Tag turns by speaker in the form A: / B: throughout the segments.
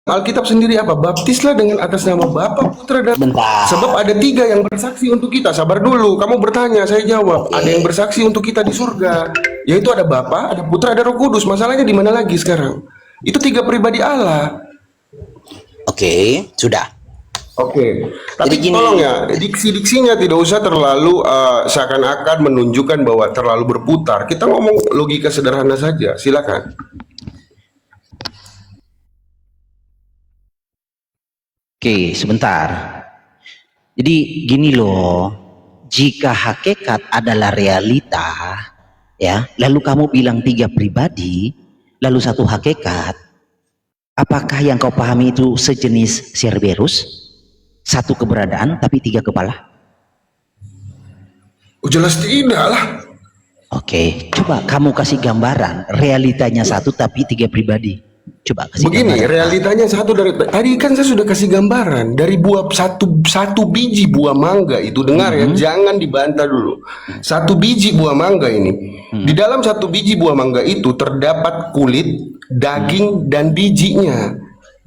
A: Alkitab sendiri apa? Baptislah dengan atas nama Bapa, Putra, dan
B: Bentar.
A: sebab ada tiga yang bersaksi untuk kita. Sabar dulu, kamu bertanya, saya jawab.
B: Oke.
A: Ada yang bersaksi untuk kita di surga, yaitu ada Bapa, ada Putra, ada Roh Kudus. Masalahnya di mana lagi sekarang? Itu tiga pribadi Allah.
B: Oke, sudah.
A: Oke, tapi
B: Jadi gini.
A: tolong ya, diksi-diksinya tidak usah terlalu seakan-akan menunjukkan bahwa terlalu berputar. Kita ngomong logika sederhana saja, silakan.
B: Oke, sebentar. Jadi gini loh, jika hakikat adalah realita, ya, lalu kamu bilang tiga pribadi, lalu satu hakikat, apakah yang kau pahami itu sejenis Cerberus? Satu keberadaan tapi tiga kepala?
A: Oh, jelas tidak lah.
B: Oke, coba kamu kasih gambaran, realitanya satu tapi tiga pribadi. Coba kasih
A: Begini,
B: gambaran.
A: realitanya satu dari tadi kan saya sudah kasih gambaran dari buah satu biji buah mangga itu, dengar ya, jangan dibantah dulu. Satu biji buah mangga ini, di dalam satu biji buah mangga itu terdapat kulit, daging dan bijinya.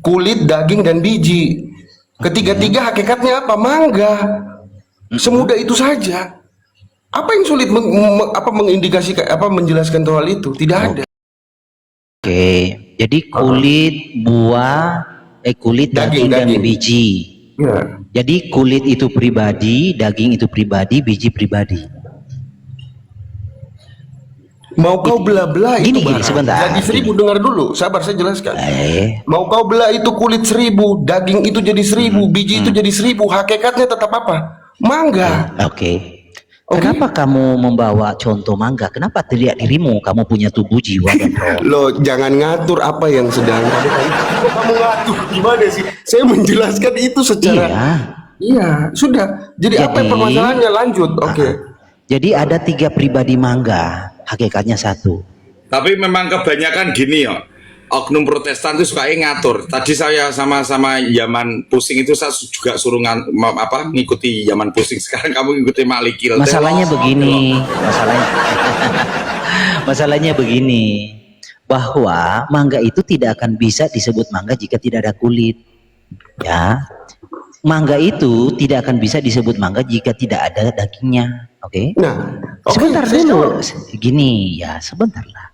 A: Kulit, daging dan biji. Ketiga-tiga hakikatnya apa? Mangga. Semudah itu saja. Apa yang sulit mengindikasikan menjelaskan hal itu? Tidak ada.
B: Oke, jadi kulit, buah, kulit, daging, dan
A: Daging.
B: biji.
A: Ya.
B: Jadi kulit itu pribadi, daging itu pribadi, biji pribadi.
A: Mau kau belah-belah itu
B: Gini, sebentar.
A: jadi 1000, dengar dulu, sabar saya jelaskan.
B: Eh,
A: Mau kau belah itu kulit 1000, daging itu jadi 1000, biji itu jadi 1000, hakikatnya tetap apa? Mangga.
B: Oke. Kenapa kamu membawa contoh mangga? Kenapa tidak dirimu? Kamu punya tubuh, jiwa, dan roh.
A: Lo jangan ngatur apa yang sedang kamu ngatur gimana sih? Saya menjelaskan itu secara Iya, sudah. Jadi apa yang permasalahannya? Lanjut. Oke.
B: Jadi ada tiga pribadi mangga, hakikatnya satu.
C: Tapi memang kebanyakan gini ya, oknum Protestan itu suka ngatur. Tadi saya sama-sama Yaman pusing itu saya juga suruh ngikuti Yaman pusing. Sekarang kamu ngikuti Malikil.
B: Masalahnya begini, masalahnya begini, bahwa mangga itu tidak akan bisa disebut mangga jika tidak ada kulit. Ya, mangga itu tidak akan bisa disebut mangga jika tidak ada dagingnya. Oke?
A: Nah,
B: Sebentar dulu, gini ya, sebentarlah.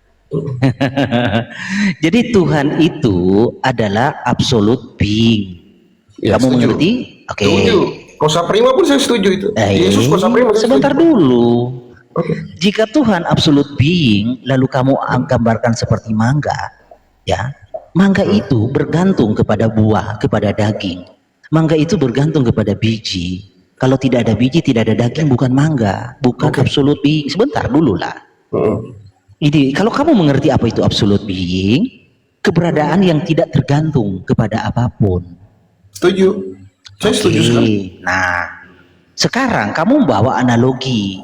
B: Jadi Tuhan itu adalah absolute being.
A: Ya,
B: Kamu
A: setuju.
B: mengerti? Oke.
A: Setuju. Kosa prima pun saya setuju itu. Yesus kosa prima. saya
B: Sebentar
A: setuju.
B: dulu. Jika Tuhan absolute being, lalu kamu gambarkan seperti mangga, ya, mangga itu bergantung kepada buah, kepada daging. Mangga itu bergantung kepada biji. Kalau tidak ada biji, tidak ada daging, bukan mangga, bukan absolute being. Sebentar dulu lah. Ini kalau kamu mengerti apa itu absolute being, keberadaan yang tidak tergantung kepada apapun.
A: Setuju. Saya setuju sekali.
B: Nah, sekarang kamu membawa analogi.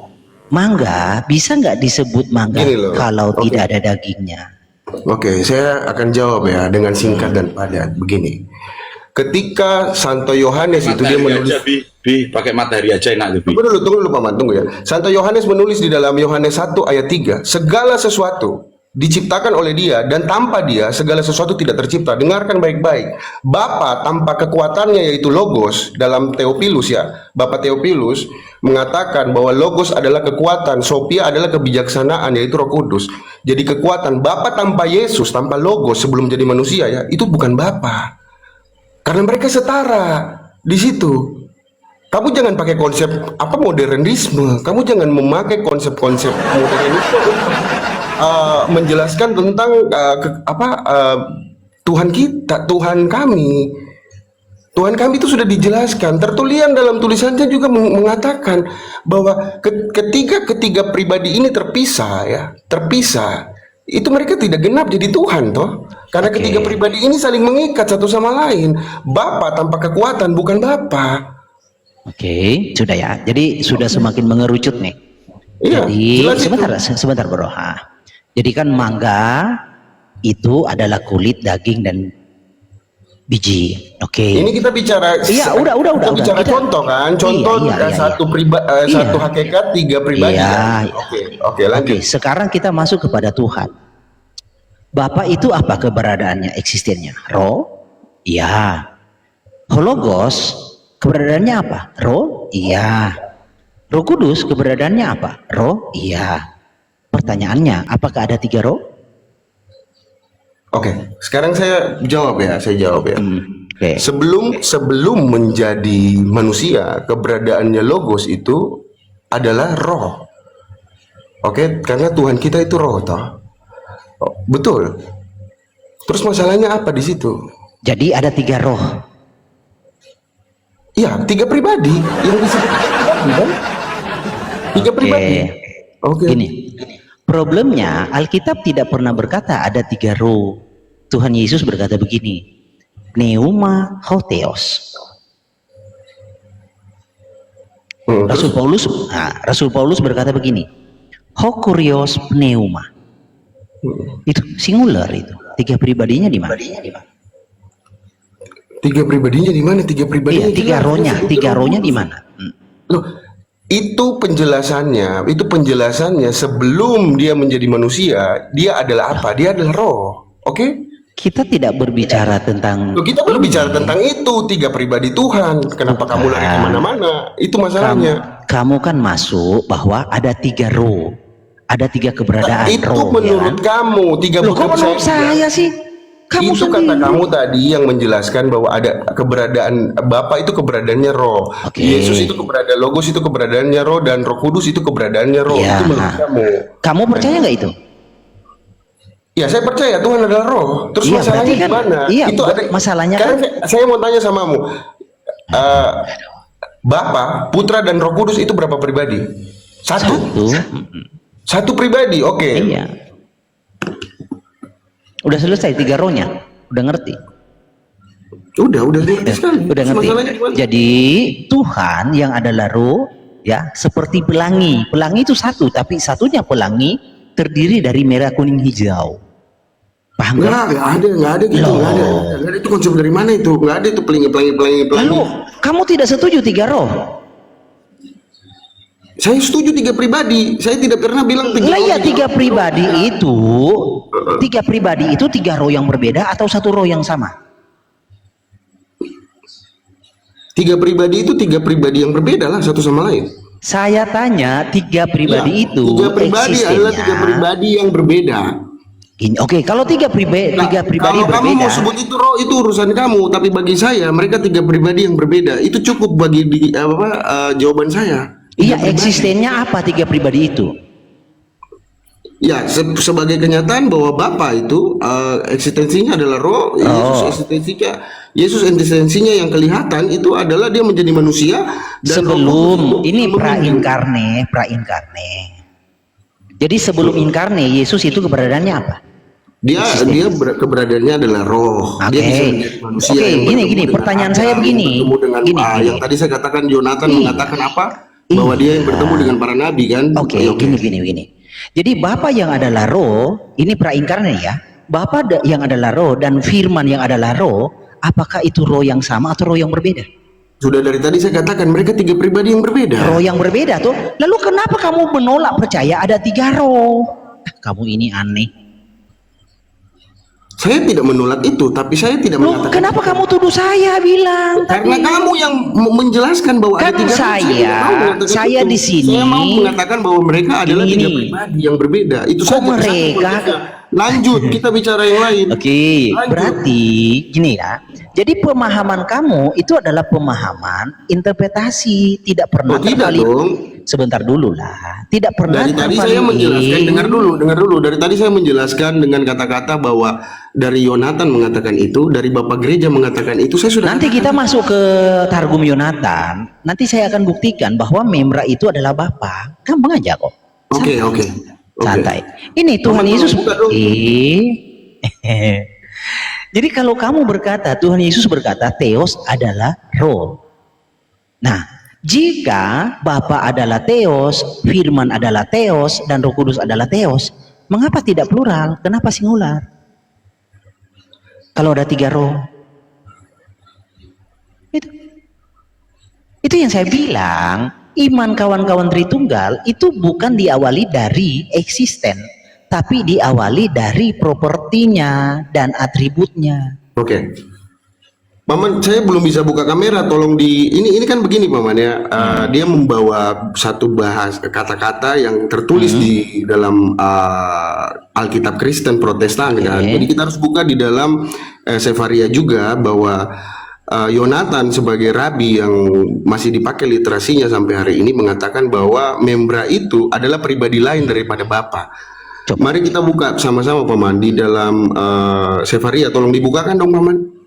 B: Mangga bisa nggak disebut mangga
A: Gini loh.
B: kalau tidak ada dagingnya?
A: Oke, saya akan jawab ya dengan singkat dan padat. Begini. Ketika Santo Yohanes itu dia
C: Matahari
A: menulis
C: aja, Bi, pakai matahari aja enak tuh, Bi.
A: Tunggu dulu Paman, tunggu ya. Santo Yohanes menulis di dalam Yohanes 1 ayat 3, segala sesuatu diciptakan oleh Dia dan tanpa Dia segala sesuatu tidak tercipta. Dengarkan baik-baik. Bapa tanpa kekuatannya yaitu Logos dalam Theophilus ya. Bapak Theophilus mengatakan bahwa Logos adalah kekuatan, Sophia adalah kebijaksanaan yaitu Roh Kudus. Jadi kekuatan Bapa tanpa Yesus, tanpa Logos sebelum jadi manusia ya, itu bukan Bapa. Karena mereka setara di situ. Kamu jangan pakai konsep modernisme. Kamu jangan memakai konsep-konsep modernisme untuk menjelaskan tentang Tuhan kita, Tuhan kami. Tuhan kami itu sudah dijelaskan. Tertulian dalam tulisannya juga mengatakan bahwa ketiga pribadi ini terpisah. Itu mereka tidak genap jadi Tuhan toh. Karena ketiga pribadi ini saling mengikat satu sama lain. Bapa tanpa kekuatan bukan Bapa.
B: Oke, sudah ya. Jadi sudah semakin mengerucut nih.
A: Iya,
B: Jadi sebentar bro. Jadi kan mangga itu adalah kulit, daging dan biji. Oke.
A: Ini kita bicara.
B: Iya, udah.
A: Kita bicara contoh kan, contoh satu hakikat tiga pribadi.
B: Iya.
A: Oke, lanjut.
B: Oke, sekarang kita masuk kepada Tuhan. Bapa itu apa keberadaannya, eksistennya? Roh. Iya. Hologos keberadaannya apa? Roh? Iya. Roh Kudus keberadaannya apa? Roh? Iya. Pertanyaannya, apakah ada 3 roh?
A: Oke, sekarang saya jawab ya.
B: Oke.
A: Sebelum menjadi manusia, keberadaannya Logos itu adalah roh. Oke, karena Tuhan kita itu roh, toh. Oh, betul. Terus masalahnya apa di situ?
B: Jadi ada 3 roh.
A: Iya, 3 pribadi yang disebut pribadi, kan? 3 pribadi. Oke.
B: Gini, problemnya Alkitab tidak pernah berkata ada 3 roh. Tuhan Yesus berkata begini, pneuma hotheos. Rasul Paulus berkata begini, hokurios pneuma. Itu singular itu. 3 pribadinya di mana?
A: 3 pribadinya di mana? 3 pribadinya.
B: Iya, 3 rohnya di mana?
A: Loh, itu penjelasannya sebelum dia menjadi manusia, dia adalah apa? Dia adalah roh. Oke?
B: Kita tidak berbicara tentang
A: Loh, kita berbicara tentang itu 3 pribadi Tuhan. Kenapa kamu lari kemana-mana? Itu masalahnya.
B: kamu kan masuk bahwa ada 3 roh. Ada 3 keberadaan
A: Itu
B: roh.
A: menurut kamu. 3
B: Loh, kok menurut saya sih? Kamu
A: itu
B: sendiri.
A: kata kamu tadi yang menjelaskan bahwa ada keberadaan Bapa itu keberadaannya roh.
B: Oke.
A: Yesus itu keberadaan Logos itu keberadaannya roh dan Roh Kudus itu keberadaannya roh.
B: Iya.
A: Itu menurut kamu.
B: Kamu percaya nggak itu?
A: Ya, saya percaya Tuhan adalah roh. Terus
B: Iya,
A: masalahnya
B: berarti kan-
A: gimana?
B: iya,
A: Itu ada
B: masalahnya
A: sekarang
B: kan-
A: saya mau tanya samamu. Bapa, Putra dan Roh Kudus itu berapa pribadi? Satu. Satu pribadi. Oke.
B: Iya. Udah selesai 3 rohnya. Udah ngerti?
A: Udah ngerti sekali.
B: Udah
A: Terus
B: ngerti.
A: masalahnya gimana?
B: Jadi Tuhan yang adalah roh, ya, seperti pelangi. Pelangi itu satu, tapi satunya pelangi terdiri dari merah, kuning, hijau. Paham kan?
A: Nggak ada gitu,
B: Loh.
A: nggak ada itu konsep dari mana itu? Nggak ada itu pelangi.
B: Lalu kamu tidak setuju 3 roh?
A: Saya setuju 3 pribadi. Saya tidak pernah bilang
B: Lah ya, 3 pribadi itu, 3 pribadi itu 3 roh yang berbeda atau 1 roh yang sama?
A: 3 pribadi itu 3 pribadi yang berbeda lah satu sama lain.
B: Saya tanya, 3 pribadi itu
A: 3 pribadi adalah 3
B: eksistennya.
A: pribadi yang berbeda.
B: Oke, kalau 3 pribadi
A: Kalau kamu
B: berbeda,
A: mau sebut itu roh, itu urusan kamu. Tapi bagi saya mereka 3 pribadi yang berbeda. Itu cukup bagi jawaban saya.
B: iya,
A: 3 pribadi.
B: eksistennya apa 3 pribadi itu?
A: Ya, sebagai kenyataan bahwa Bapa itu eksistensinya adalah roh, Yesus eksistensinya yang kelihatan itu adalah dia menjadi manusia dan
B: Sebelum ini prainkarne. Jadi sebelum inkarne, Yesus itu keberadaannya apa?
A: keberadaannya adalah roh. Dia
B: Oke.
A: bisa menjadi manusia.
B: Oke,
A: yang
B: gini,
A: bertemu dengan
B: pertanyaan
A: Adam,
B: saya begini.
A: bertemu dengan
B: Gini.
A: yang tadi saya katakan Yonatan mengatakan apa? Bahwa dia yang bertemu dengan para nabi kan?
B: Oke, gini. Jadi Bapa yang adalah roh, ini prainkarne ya. Bapa yang adalah roh dan Firman yang adalah roh, apakah itu roh yang sama atau roh yang berbeda?
A: Sudah dari tadi saya katakan mereka 3 pribadi yang berbeda.
B: Roh yang berbeda tuh. Lalu kenapa kamu menolak percaya ada 3 roh? Kamu ini aneh.
A: Saya tidak menolak itu, tapi saya tidak
B: Loh,
A: mengatakan.
B: kenapa kamu tuduh saya bilang
A: Karena
B: tadi?
A: kamu yang menjelaskan bahwa
B: Kan
A: ada 3 roh.
B: saya di sini.
A: Saya mau mengatakan bahwa mereka adalah 3
B: Gini.
A: pribadi yang berbeda. Itu
B: Kok
A: saja.
B: mereka?
A: Lanjut, kita bicara yang lain.
B: Oke,
A: Lanjut.
B: berarti gini ya. Jadi pemahaman kamu itu adalah pemahaman interpretasi, tidak pernah
A: Oh, tidak
B: tervalid.
A: dong.
B: Sebentar dulu lah, tidak pernah
A: Dari tadi saya menjelaskan, dengar dulu. Dari tadi saya menjelaskan dengan kata-kata bahwa dari Yonatan mengatakan itu, dari Bapak Gereja mengatakan itu, saya sudah.
B: Nanti kita masuk ke Targum Yonatan. Nanti saya akan buktikan bahwa Memra itu adalah Bapa. Gampang aja kok.
A: Oke.
B: Santai. Ini Tuhan Yesus.
A: buka dong.
B: Jadi kalau kamu berkata, Tuhan Yesus berkata, Theos adalah roh. Nah, jika Bapa adalah Theos, Firman adalah Theos, dan Roh Kudus adalah Theos, mengapa tidak plural? Kenapa singular? Kalau ada 3 roh. Itu yang saya bilang, iman kawan-kawan Tritunggal itu bukan diawali dari eksisten, tapi diawali dari propertinya dan atributnya.
A: Oke. Paman, saya belum bisa buka kamera. Tolong ini kan begini, Paman ya. Dia membawa satu kata-kata yang tertulis di dalam Alkitab Kristen Protestan kan. Jadi kita harus buka di dalam Sefaria juga bahwa Yonatan sebagai rabi yang masih dipakai literasinya sampai hari ini mengatakan bahwa Membra itu adalah pribadi lain daripada Bapa. Mari kita buka sama-sama, Paman, di dalam Sefaria. Tolong dibukakan dong, Paman.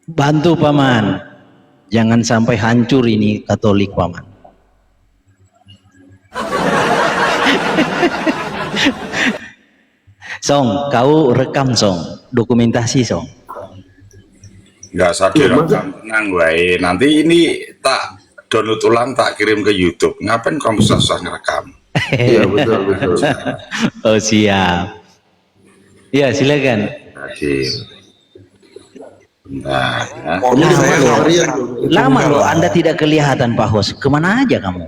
B: Bantu Paman, jangan sampai hancur ini Katolik Paman. Song, kau rekam Song, dokumentasi Song.
C: Nggak usah direkam, tenang wae. Nanti ini tak download ulang, tak kirim ke YouTube. Ngapain kamu susah-susah ngerekam?
A: Iya, betul.
B: Oh siap. Ya silakan.
C: Hadir. Nah, ya.
B: Lama loh Anda tidak kelihatan Pak Hos. Kemana aja kamu?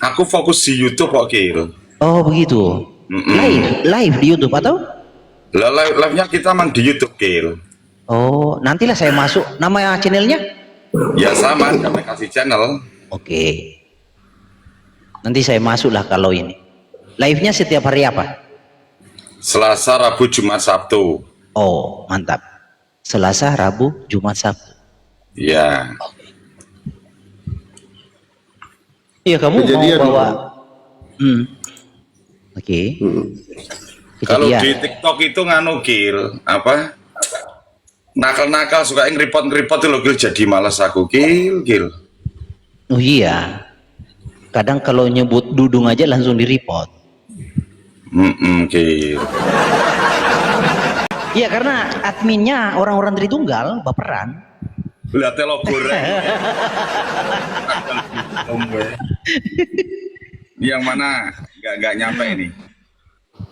C: Aku fokus di YouTube kok, Kil.
B: Oh begitu. Live di YouTube atau?
C: Live-nya kita mang di YouTube, Kil.
B: Oh, nantilah saya masuk. Nama channelnya?
C: Ya sama, kami kasih channel.
B: Oke. Nanti saya masuklah kalau ini. Live-nya setiap hari apa?
C: Selasa, Rabu, Jumat, Sabtu.
B: Oh, mantap. Selasa, Rabu, Jumat, Sabtu.
C: Ya.
B: Iya, kamu
A: Kejadian,
B: mau bawa. Oke.
C: Kalau
B: Kejadian.
C: di TikTok itu nganu, Kil, apa? Nakal-nakal suka ngeripot-ngeripot itu loh, Kil, jadi malas aku, Kil.
B: Oh iya. Kadang kalau nyebut Dudung aja langsung di-report.
C: Kil.
B: Iya, karena adminnya orang-orang Tritunggal, baperan.
C: Lihat lo goreng. Yang mana? Nggak nyampe ini.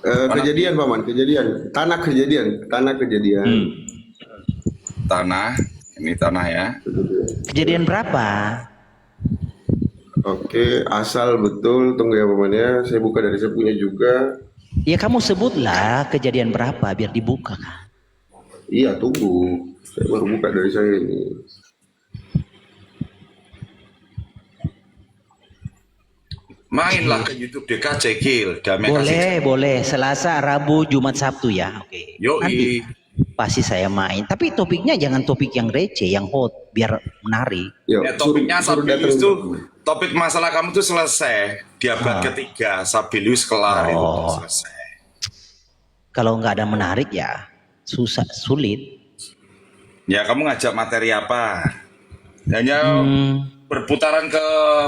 A: Kejadian, Paman, kejadian. Tanah kejadian.
C: Tanah, ini tanah ya.
B: Kejadian berapa?
A: Oke, asal betul. Tunggu ya, Paman ya. Saya buka dari saya punya juga.
B: Ya kamu sebutlah kejadian berapa biar dibuka.
A: Iya, tunggu. Saya baru buka dari saya ini.
C: Mainlah ke YouTube DKC, Kil. Damai
B: Boleh. Selasa, Rabu, Jumat, Sabtu ya. Oke. Nanti pasti saya main. Tapi topiknya jangan topik yang receh, yang hot, biar menarik.
C: Ya, topiknya Sabilius tuh, topik masalah kamu tuh selesai di abad ketiga. Sabilius kelar itu selesai.
B: Kalau nggak ada menarik ya sulit.
C: Ya, kamu ngajak materi apa? Hanya berputaran ke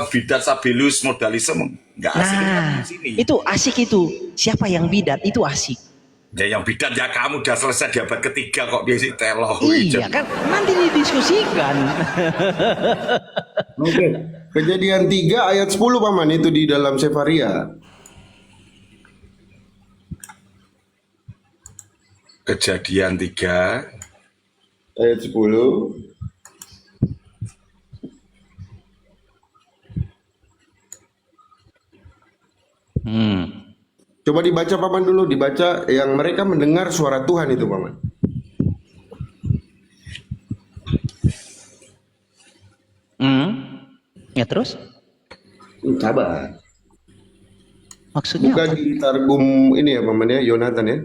C: bidat Sabilius modalisme, nggak asik di sini.
B: Itu asik itu. Siapa yang bidat itu asik.
C: Ya yang bidat ya kamu udah selesai di abad ketiga kok dia sih telo.
B: Iya kan nanti didiskusikan.
A: Oke. Kejadian 3 ayat 10, Paman, itu di dalam Sefaria.
C: Kejadian 3
A: ayat 10. Coba dibaca, Paman, dulu. Dibaca yang mereka mendengar suara Tuhan itu, Paman.
B: Ya terus?
A: Sabar.
B: Maksudnya
A: Bukan
B: apa?
A: di Targum ini ya, Paman ya, Yonatan ya.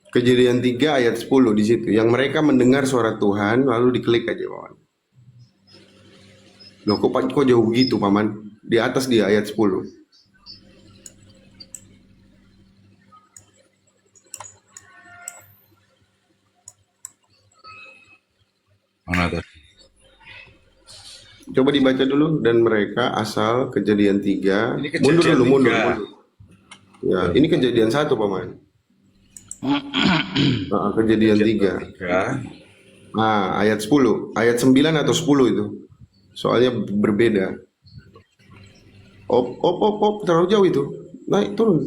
A: Kejadian 3 ayat 10 di situ. Yang mereka mendengar suara Tuhan lalu diklik aja, Paman. Loh, kok jauh gitu, Paman? Di atas dia ayat 10.
C: mana tadi?
A: Coba dibaca dulu. Dan mereka asal kejadian 3.
C: Ini kejadian
A: Mundur.
C: tiga.
A: Ya, ini kejadian 1, Paman. Kejadian 3. Nah, ayat 10. Ayat 9 atau 10 itu. Soalnya berbeda. Terlalu jauh itu. Naik, turun.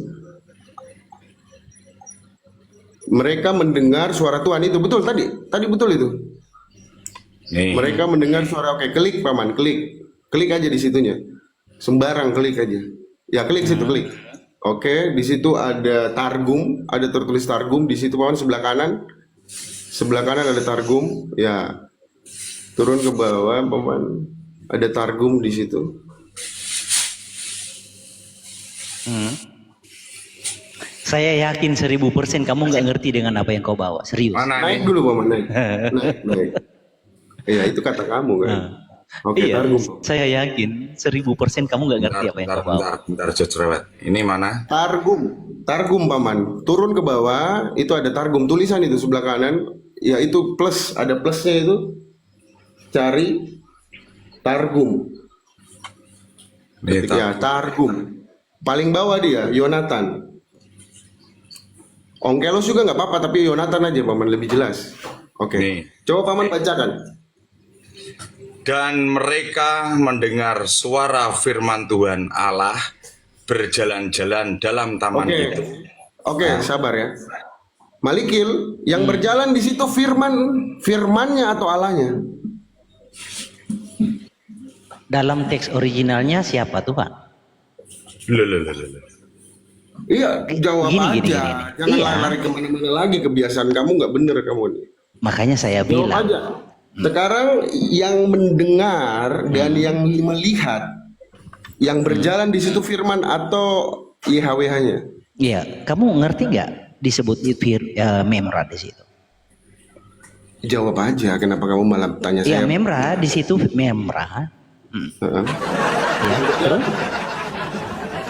A: Mereka mendengar suara Tuhan itu. Betul tadi. Tadi betul itu.
C: Nih.
A: Mereka mendengar suara. Oke, klik, Paman, klik. Klik aja di situnya. Sembarang klik aja. Ya, klik situ, klik. Oke, di situ ada Targum, ada tertulis Targum di situ, Paman, sebelah kanan. Sebelah kanan ada Targum, ya. Turun ke bawah, paman. Ada Targum di situ.
B: Saya yakin 1000% kamu nggak ngerti dengan apa yang kau bawa. Serius.
C: Mana
A: Naik
C: nih?
A: dulu, paman, naik. Naik. Iya, itu kata kamu kan. Oke,
B: Iya,
A: Targum.
B: saya yakin 1000% kamu nggak ngerti apa yang kau bawa.
C: Bentar, Jojrewet. Ini mana?
A: Targum, paman. Turun ke bawah, itu ada Targum. Tulisan itu sebelah kanan, ya itu plus, ada plusnya itu. Cari Targum.
C: Nih,
A: Ya, Targum. Paling bawah dia, Yonatan. Onkelos juga nggak apa-apa, tapi Yonatan aja, paman, lebih jelas. Oke.
C: Nih.
A: Coba paman bacakan.
C: Dan mereka mendengar suara firman Tuhan Allah berjalan-jalan dalam taman
A: Oke.
C: itu.
A: Oke, sabar ya. Malikil, yang berjalan di situ firmannya atau Allahnya?
B: Dalam teks originalnya siapa Tuhan?
C: Loh.
A: Iya, jawab
B: Gini.
A: aja. Jangan
B: Iya.
A: lari kemana-mana lagi, kebiasaan kamu nggak bener kamu nih.
B: Makanya saya
A: Jawab
B: bilang,
A: aja. Sekarang yang mendengar dan yang melihat, yang berjalan di situ firman atau YHWH-nya?
B: iya, kamu ngerti nggak disebut memra di situ?
A: Jawab aja. Kenapa kamu malah tanya
B: Iya,
A: saya?
B: memra di situ memra.
A: Heeh.
B: Ya, terus?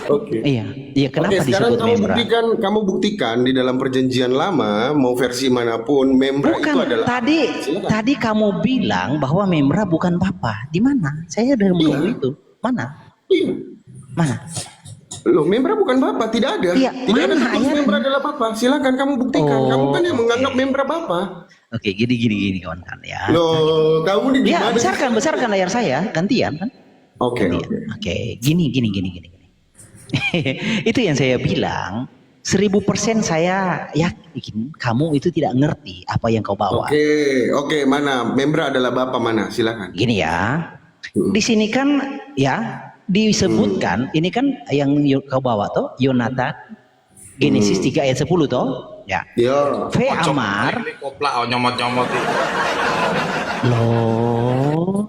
A: Oke.
B: Iya, kenapa
A: Oke, sekarang
B: disebut memra?
A: kamu buktikan di dalam perjanjian lama, mau versi manapun, memra itu
B: Bukan,
A: adalah Silakan.
B: tadi kamu bilang bahwa memra bukan papa. Di mana? Saya udah menunggu itu. Mana?
A: Iya.
B: Mana?
A: Loh, membra bukan bapak, tidak ada.
B: Iya,
A: Tidak ada
B: mana
A: tertulis
B: ayatnya?
A: membra adalah bapak. Silakan kamu buktikan.
B: Oh,
A: Kamu kan yang menganggap
B: oke.
A: membra bapak.
B: Oke, gini kawan-kawan ya.
A: Loh, kamu di
B: Ya,
A: gimana?
B: besarkan layar saya, gantian kan?
A: Oke,
B: Gantian.
A: oke.
B: Oke, gini. Itu yang saya bilang. 1000% saya yakin kamu itu tidak ngerti apa yang kau bawa.
A: Oke, mana? Membra adalah bapak mana? Silakan.
B: Gini ya, di sini kan ya disebutkan ini kan yang kau bawa toh Yonatan, Genesis 3 ayat 10 toh, ya.
A: Yo.
B: V Amar,
C: Ini koplak nyomot-nyomot iki.
B: loh,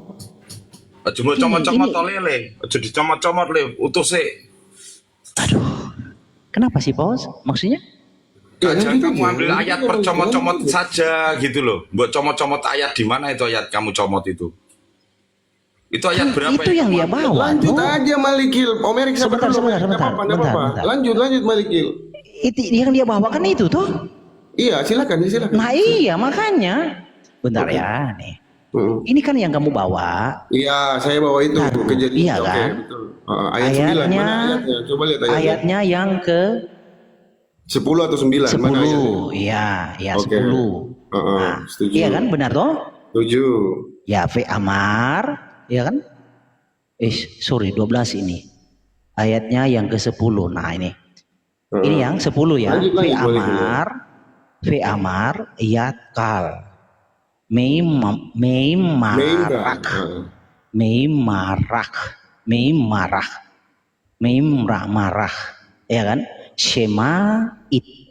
C: Aja mbok comot-comot
B: ini-
C: to lele. Aja dicomot-comot le, utus sik.
B: aduh, kenapa sih bos? Maksudnya?
A: Ya,
C: Jangan
A: lanjut
C: kamu
A: aja.
C: ambil ayat per comot-comot saja gitu loh. Mbok comot-comot ayat di mana itu ayat kamu comot itu? Itu ayat
B: Kan
C: berapa
B: itu yang dia bawa
A: Lanjut
B: tuh.
A: aja Malikil. Om Erik sabar
B: Sebentar,
A: dulu.
B: sebentar.
A: Nggak apa-apa.
B: Bentar.
A: Lanjut Malikil.
B: Itu yang dia bawa kan itu tuh.
A: Iya, silakan.
B: Nah iya makanya. Bentar ya nih. Ini kan yang kamu bawa.
A: Iya, saya bawa itu
B: Nah,
A: kejadian.
B: iya
A: Oke,
B: kan?
A: betul. Ayat 9. Mana ayatnya? Coba lihat ayatnya.
B: Ayatnya yang ke
A: 10 atau 9? Mana ayatnya?
B: 10. Iya,
A: Oke.
B: 10. Nah,
A: Setuju.
B: iya kan benar toh?
A: Setuju.
B: Ya V Amar, iya kan? Sorry 12 ini. Ayatnya yang ke 10. Nah ini. Ini yang 10 ya.
A: Lanjut,
B: V
A: boleh.
B: Amar, iya kal. Marah. Ya kan?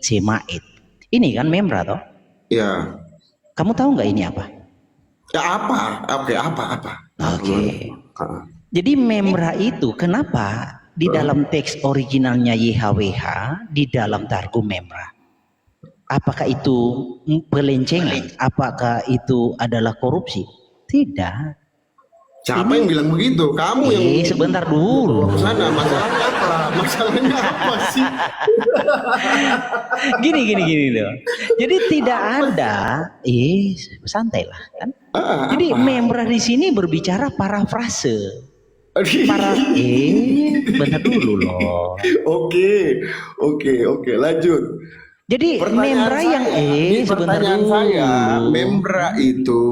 B: Semait. Ini kan memra toh?
A: Ya.
B: Kamu tahu nggak ini apa?
A: Ya apa? Oke, apa?
B: Oke. Jadi memra itu kenapa di dalam teks originalnya YHWH di dalam Targum memra? Apakah itu pelencengan? Apakah itu adalah korupsi? Tidak.
A: Siapa yang bilang begitu? Kamu yang
B: Sebentar dulu.
A: sana. Masalahnya apa? Masalahnya apa sih?
B: Gini loh. Jadi tidak ada, santailah kan. Jadi memra di sini berbicara parafrase. Bentar dulu loh.
A: Oke, lanjut.
B: Jadi membra yang sebentar
A: pertanyaan
B: dulu.
A: saya, membra itu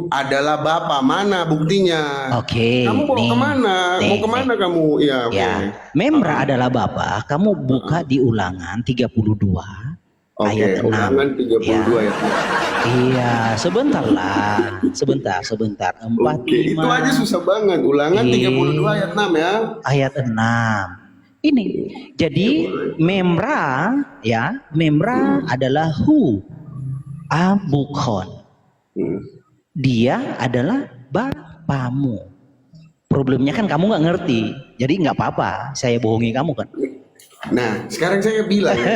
A: adalah bapak mana buktinya?
B: Oke,
A: Kamu mau
B: nih.
A: kemana? Mau kemana kamu? Ya, oke.
B: Ya, membra adalah bapak. Kamu buka di Ulangan 32 ayat 6.
A: Ulangan 32 ayat 6.
B: Iya, sebentar lah. Sebentar. 45
A: Oke, itu aja susah banget. Ulangan 32 ayat 6 ya.
B: ayat 6. Ini. Jadi memra adalah who abukhon. Dia adalah bapamu. Problemnya kan kamu nggak ngerti, jadi nggak apa-apa. Saya bohongi kamu kan.
A: Nah, sekarang saya bilang ya.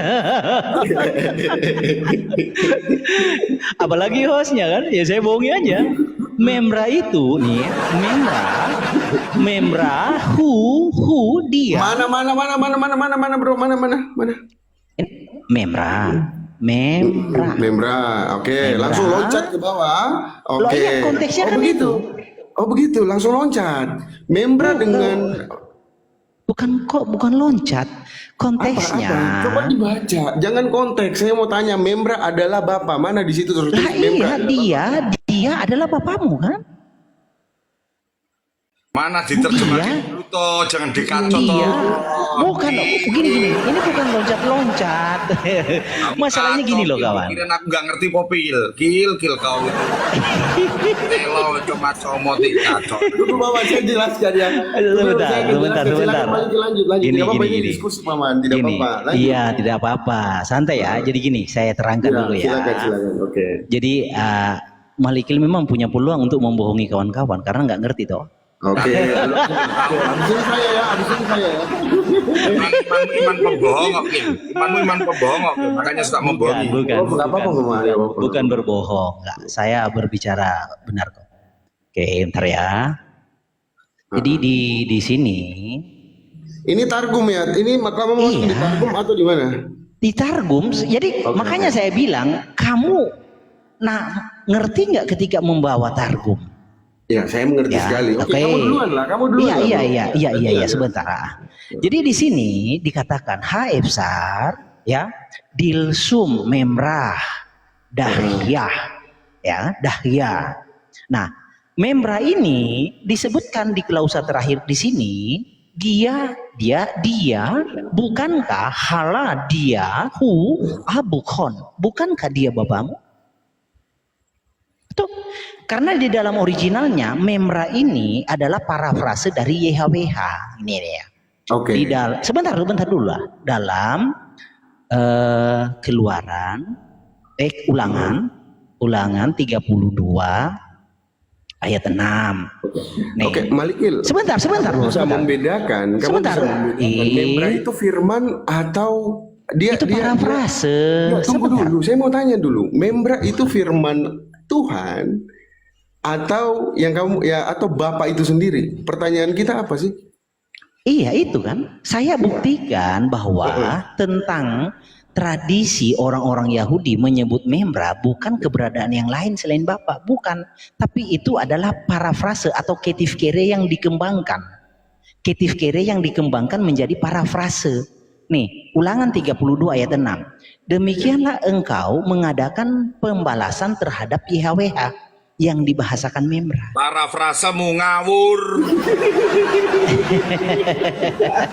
B: Apalagi hostnya kan, ya saya bohongi aja. Memra itu nih, memra, hu dia.
A: Mana bro, mana.
B: Memra.
A: Membra, oke,
B: Membra.
A: langsung loncat ke bawah.
B: Loh,
A: Oke.
B: iya, konteksnya kan
A: begitu.
B: itu.
A: Oh begitu, langsung loncat. Membra dengan
B: Bukan loncat. Konteksnya.
A: apa? Coba dibaca. Jangan konteks. Saya mau tanya, membra adalah bapak. Mana di situ terus
B: Lah
A: membra
B: iya, dia adalah bapamu kan?
C: Mana diterjemahkan
B: Iya.
C: dulu toh, jangan dikacau toh.
B: Iya. Bukan, gini. Ini bukan loncat-loncat. Masalahnya gini loh kawan.
C: Kirain aku nggak ngerti popil, kil kau itu.Elo cuma somoti kacau.
A: Tunggu Mama, saya jelaskan ya.
B: Sebentar.
A: Silakan lanjut. Tidak apa-apa, ini diskusi Maman, tidak
B: Gini.
A: apa-apa. Lanjut.
B: Iya, tidak apa-apa. Santai ya. Jadi gini, saya terangkan dulu ya.
A: Silakan. Oke.
B: Jadi Malikil memang punya peluang untuk membohongi kawan-kawan karena nggak ngerti toh.
A: Oke. Abisin saya ya.
C: Iman pembohong, oke. Iman pembohong, oke. Makanya suka membohongi.
B: Bukan.
A: Nggak apa-apa, Mama. Ya, apa-apa.
B: Bukan berbohong. Nggak, saya berbicara benar kok. Oke, ntar ya. Jadi di sini
A: Ini targum ya. Ini kamu mau
B: Iya.
A: di targum atau di mana?
B: ditargum, jadi
A: Oke.
B: makanya saya bilang kamu ngerti nggak ketika membawa targum?
A: Ya, saya mengerti
B: Ya,
A: sekali. Oke,
B: oke.
A: kamu duluan lah.
B: Iya, sebentar. Jadi di sini dikatakan haifsar ya dilsum memrah dahyah ya dahyah. Nah, memrah ini disebutkan di klausa terakhir di sini dia bukankah hala dia hu abukhon, bukankah dia bapamu? Tuh, karena di dalam originalnya memra ini adalah parafrase dari YHWH. Ini ya.
A: Oke.
B: Sebentar dulu lah. Dalam ulangan 32 ayat 6. Nih.
A: Oke, Malikil.
B: Sebentar dulu.
A: Bisa membedakan. Kamu
B: Sebentar.
A: bisa membedakan. Membra itu firman atau dia
B: Itu parafrase.
A: Ya, tunggu
B: Sebentar.
A: dulu. Saya mau tanya dulu. Membra itu firman Tuhan atau yang kamu ya atau Bapak itu sendiri? Pertanyaan kita apa sih?
B: Iya itu kan. Saya buktikan bahwa tentang tradisi orang-orang Yahudi menyebut membra bukan keberadaan yang lain selain Bapa, bukan. Tapi itu adalah parafrase atau ketif kere yang dikembangkan. Ketif kere yang dikembangkan menjadi parafrase. Nih, ulangan 32 ayat 6. Demikianlah engkau mengadakan pembalasan terhadap YHWH yang dibahasakan membra.
C: Parafrasemu ngawur.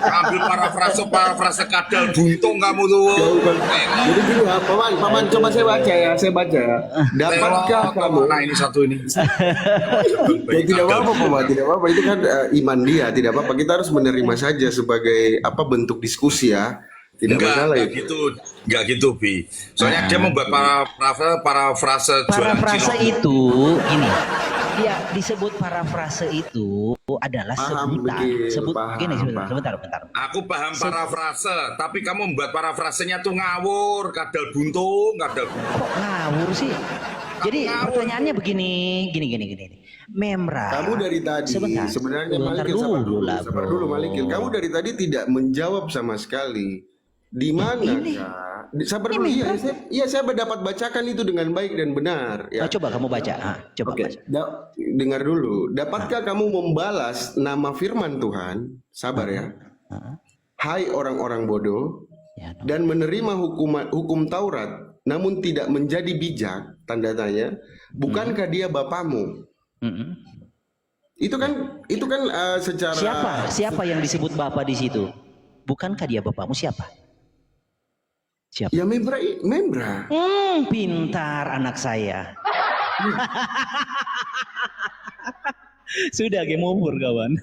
C: Ambil parafrase kadal buntung kamu tuh.
A: Jadi gini ya, Paman, coba saya baca ya. Dapatkah kamu?
C: Nah ini satu ini.
A: Ya, tidak apa-apa, Paman, tidak apa-apa. Itu kan iman dia, tidak apa-apa. Kita harus menerima saja sebagai bentuk diskusi ya. Tidak masalah itu.
C: Enggak gitu, Bi. Soalnya dia membuat parafrase jualan
B: Parafrase
C: cilok.
B: itu gini. Dia disebut parafrase itu adalah
A: Paham,
B: sebutan.
A: Bikil, paham,
B: Gini
A: paham.
B: sebentar.
C: Aku paham parafrase, tapi kamu membuat parafrasenya tuh ngawur, kadal buntung.
B: Kok ngawur sih? Jadi pertanyaannya begini. Memra.
A: Kamu dari tadi
B: Sebentar.
A: sebenarnya
B: Sebentar
A: Malikil, sabar
B: bro.
A: dulu Malikil. Kamu dari tadi tidak menjawab sama sekali. Di mana Kak? Sabar dulu. Iya, saya dapat bacakan itu dengan baik dan benar. Ya.
B: Coba kamu baca. Coba
A: Oke,
B: baca.
A: dengar dulu. Dapatkah kamu membalas nama firman Tuhan? Sabar ya. Hai orang-orang bodoh
B: Ya, no.
A: dan menerima hukum Taurat, namun tidak menjadi bijak. Tanda tanya. Bukankah dia bapamu?
B: Mm-mm.
A: Itu kan secara
B: Siapa yang disebut Bapak di situ? Bukankah dia bapakmu? Siapa?
A: Ya membra.
B: Pintar anak saya. Sudah game over kawan.